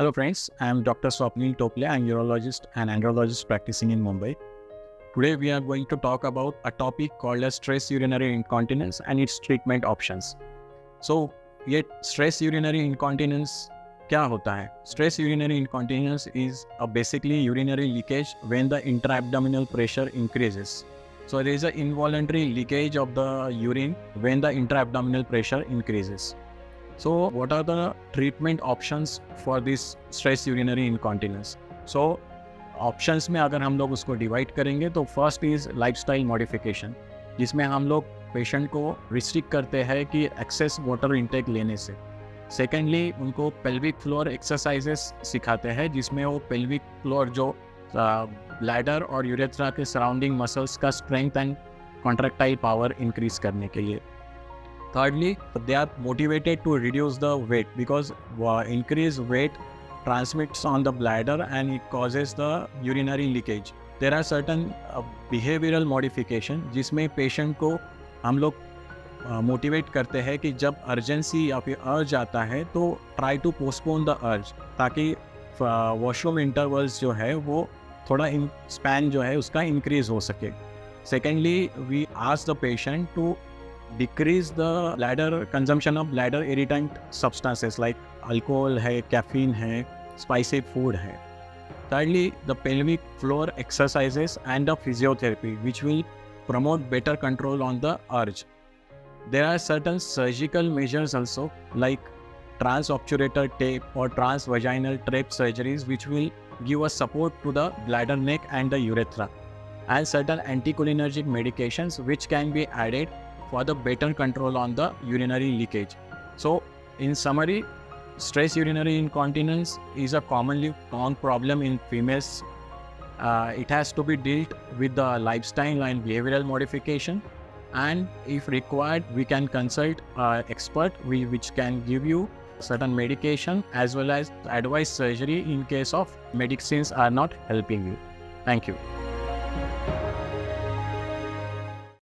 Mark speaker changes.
Speaker 1: Hello friends, I am Dr. Swapnil Tople. I am urologist and andrologist practicing in Mumbai. Today we are going to talk about a topic called as stress urinary incontinence and its treatment options. So, ये stress urinary incontinence क्या होता है? Stress urinary incontinence is basically urinary leakage when the intra-abdominal pressure increases. So there is an involuntary leakage of the urine when the intra-abdominal pressure increases. So what are the treatment options for this stress urinary incontinence? So options में अगर हम लोग उसको divide करेंगे तो first is lifestyle modification, जिसमें हम लोग पेशेंट को रिस्ट्रिक्ट करते हैं कि एक्सेस वाटर इनटेक लेने से। सेकेंडली उनको पेल्विक फ्लोर एक्सरसाइजेस सिखाते हैं, जिसमें वो पेल्विक फ्लोर जो ब्लैडर और यूरेथ्रा के सराउंडिंग मसल्स का strength and contractile power increase करने के लिए। Thirdly, they are motivated to reduce the weight because increased weight transmits on the bladder and it causes the urinary leakage. There are certain behavioral modification जिसमें patient को हम लोग motivate करते हैं कि जब अर्जेंसी या फिर अर्ज आता है तो try to postpone the urge, ताकि वॉशरूम इंटरवल्स जो है वो थोड़ा स्पैन जो है उसका इंक्रीज हो सके। Secondly, we ask the patient to decrease the bladder consumption of bladder irritant substances like alcohol है, caffeine है, spicy food है। Thirdly, the pelvic floor exercises and the physiotherapy which will promote better control on the urge. There are certain surgical measures also like transobturator tape or transvaginal tape surgeries which will give a support to the bladder neck and the urethra, and certain anticholinergic medications which can be added for the better control on the urinary leakage. So, in summary, stress urinary incontinence is a commonly found problem in females. It has to be dealt with the lifestyle and behavioral modification, and if required, we can consult an expert which can give you certain medication as well as advise surgery in case of medicines are not helping you. Thank you.